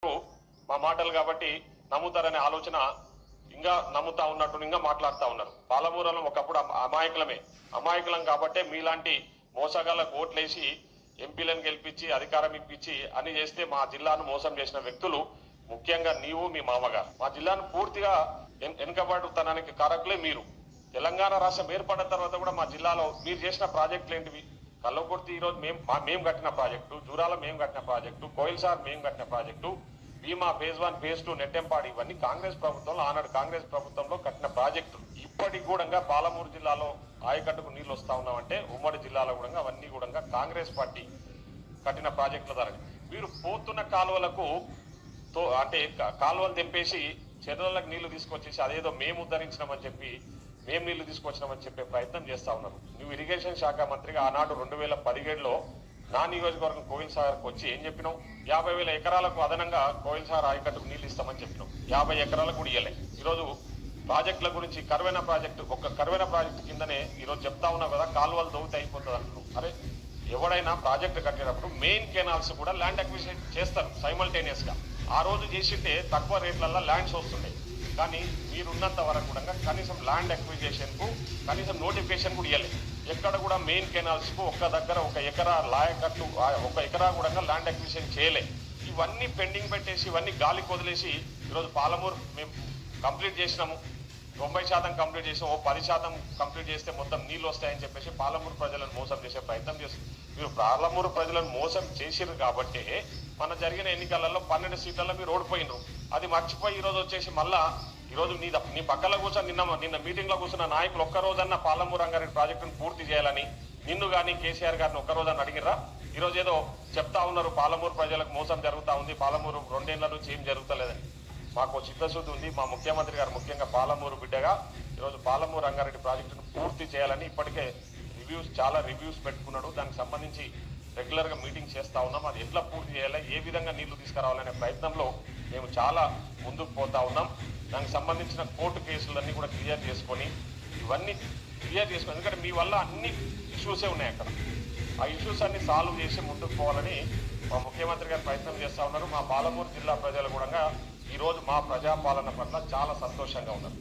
మా మాటలు కాబట్టి నమ్ముతారనే ఆలోచన ఇంకా నమ్ముతా ఉన్నట్టు ఇంకా మాట్లాడుతూ ఉన్నారు. పాలమూరులో ఒకప్పుడు అమాయకులం కాబట్టే మీలాంటి మోసగాళ్ళకు ఓట్లేసి ఎంపీలను గెలిపించి అధికారం ఇప్పించి అని చేస్తే మా జిల్లాను మోసం చేసిన వ్యక్తులు ముఖ్యంగా నీవు మీ మామగారు మా జిల్లాను పూర్తిగా వెనుకబడుతనానికి కారకులే మీరు. తెలంగాణ రాష్ట్రం ఏర్పడిన తర్వాత కూడా మా జిల్లాలో మీరు చేసిన ప్రాజెక్టులు ఏంటివి? కల్లకుర్తి ఈరోజు మేము కట్టిన ప్రాజెక్టు, జూరాల మేము కట్టిన ప్రాజెక్టు, కోయిల్ సార్ మేము కట్టిన ప్రాజెక్టు, భీమా ఫేజ్ 1 ఫేజ్ 2 నెట్టెంపాడి ఇవన్నీ కాంగ్రెస్ ప్రభుత్వంలో ఆనాడు కాంగ్రెస్ ప్రభుత్వంలో కట్టిన ప్రాజెక్టులు. ఇప్పటికి కూడా పాలమూరు జిల్లాలో ఆయకట్టుకు నీళ్లు వస్తా ఉన్నామంటే ఉమ్మడి జిల్లాలో కూడా అవన్నీ కూడా కాంగ్రెస్ పార్టీ కట్టిన ప్రాజెక్టుల ద్వారా మీరు పోతున్న కాలువలకు అంటే కాలువలు తెంపేసి చెరువులకు నీళ్లు తీసుకొచ్చేసి అదేదో మేము ఉద్ధరించినామని చెప్పి మేము నీళ్లు తీసుకొచ్చినామని చెప్పే ప్రయత్నం చేస్తా ఉన్నారు. నువ్వు ఇరిగేషన్ శాఖ మంత్రిగా ఆనాడు 2017లో నా నియోజకవర్గం కోయిల్ సాగర్కి వచ్చి ఏం చెప్పినావు? 50,000 ఎకరాలకు అదనంగా కోయిల్ సాగర్ ఆయకట్టుకు నీళ్లు ఇస్తామని చెప్పినావు. 50 ఎకరాలకు కూడా ఇయ్యలే. ఈరోజు ప్రాజెక్టుల గురించి కరువైన ప్రాజెక్టు కిందనే ఈరోజు చెప్తా ఉన్నావు కదా, కాలువలు దొవితే అయిపోతుంది అంటున్నావు. అరే ఎవడైనా ప్రాజెక్టు కట్టేటప్పుడు మెయిన్ కెనాల్స్ కూడా ల్యాండ్ అక్విజిషన్ చేస్తారు సైమల్టేనియస్ గా. ఆ రోజు చేసింటే తక్కువ రేట్లలో ల్యాండ్స్ వస్తున్నాయి. కానీ మీరున్నంత వరకు కూడా కనీసం ల్యాండ్ అక్విజిషన్ కు కనీసం నోటిఫికేషన్ కూడా ఇవ్వలేదు. ఎక్కడ కూడా మెయిన్ కెనాల్స్ కు ఒక్క దగ్గర 1 ఎకరా లాయకట్టు 1 ఎకరా కూడా ల్యాండ్ అక్విజిషన్ చేయలే. ఇవన్నీ పెండింగ్ పెట్టేసి ఇవన్నీ గాలికి వదిలేసి ఈరోజు పాలమూరు మేము కంప్లీట్ చేసినాము, 90% కంప్లీట్ చేసినాము, 10% కంప్లీట్ చేస్తే మొత్తం నీళ్ళు వస్తాయని చెప్పేసి పాలమూరు ప్రజలను మోసం చేసే ప్రయత్నం చేస్తారు. మీరు పాలమూరు ప్రజలను మోసం చేసిరు కాబట్టి మన జరిగిన ఎన్నికలలో 12 సీట్లలో మీరు ఓడిపోయినరు. అది మర్చిపోయి ఈరోజు వచ్చేసి మళ్ళా ఈరోజు నీ పక్కల కూర్చొని నిన్న మీటింగ్ లో కూర్చున్న నాయకులు ఒక్కరోజన్నా పాలమూరు రంగారెడ్డి ప్రాజెక్టును పూర్తి చేయాలని నిన్ను కానీ కేసీఆర్ గారిని ఒక్కరోజన్నా అడిగిరా? ఈరోజు ఏదో చెప్తా ఉన్నారు పాలమూరు ప్రజలకు మోసం జరుగుతూ ఉంది, పాలమూరు 2 ఏళ్ల నుంచి ఏం జరుగుతలేదని. మాకు చిత్తశుద్ధి ఉంది. మా ముఖ్యమంత్రి గారు ముఖ్యంగా పాలమూరు బిడ్డగా ఈరోజు పాలమూరు రంగారెడ్డి ప్రాజెక్టును పూర్తి చేయాలని ఇప్పటికే చాలా రివ్యూస్ పెట్టుకున్నాడు. దానికి సంబంధించి రెగ్యులర్ గా మీటింగ్ చేస్తా ఉన్నాం. అది ఎట్లా పూర్తి చేయాలి, ఏ విధంగా నీళ్లు తీసుకురావాలనే ప్రయత్నంలో మేము చాలా ముందుకు పోతా ఉన్నాం. దానికి సంబంధించిన కోర్టు కేసులన్నీ కూడా క్లియర్ చేసుకొని ఎందుకంటే మీ వల్ల అన్ని ఇష్యూసే ఉన్నాయి అక్కడ. ఆ ఇష్యూస్ అన్ని సాల్వ్ చేసి ముందుకు పోవాలని మా ముఖ్యమంత్రి గారు ప్రయత్నం చేస్తా ఉన్నారు. మా పాలమూరు జిల్లా ప్రజలు కూడా ఈరోజు మా ప్రజాపాలన పట్ల చాలా సంతోషంగా ఉన్నారు.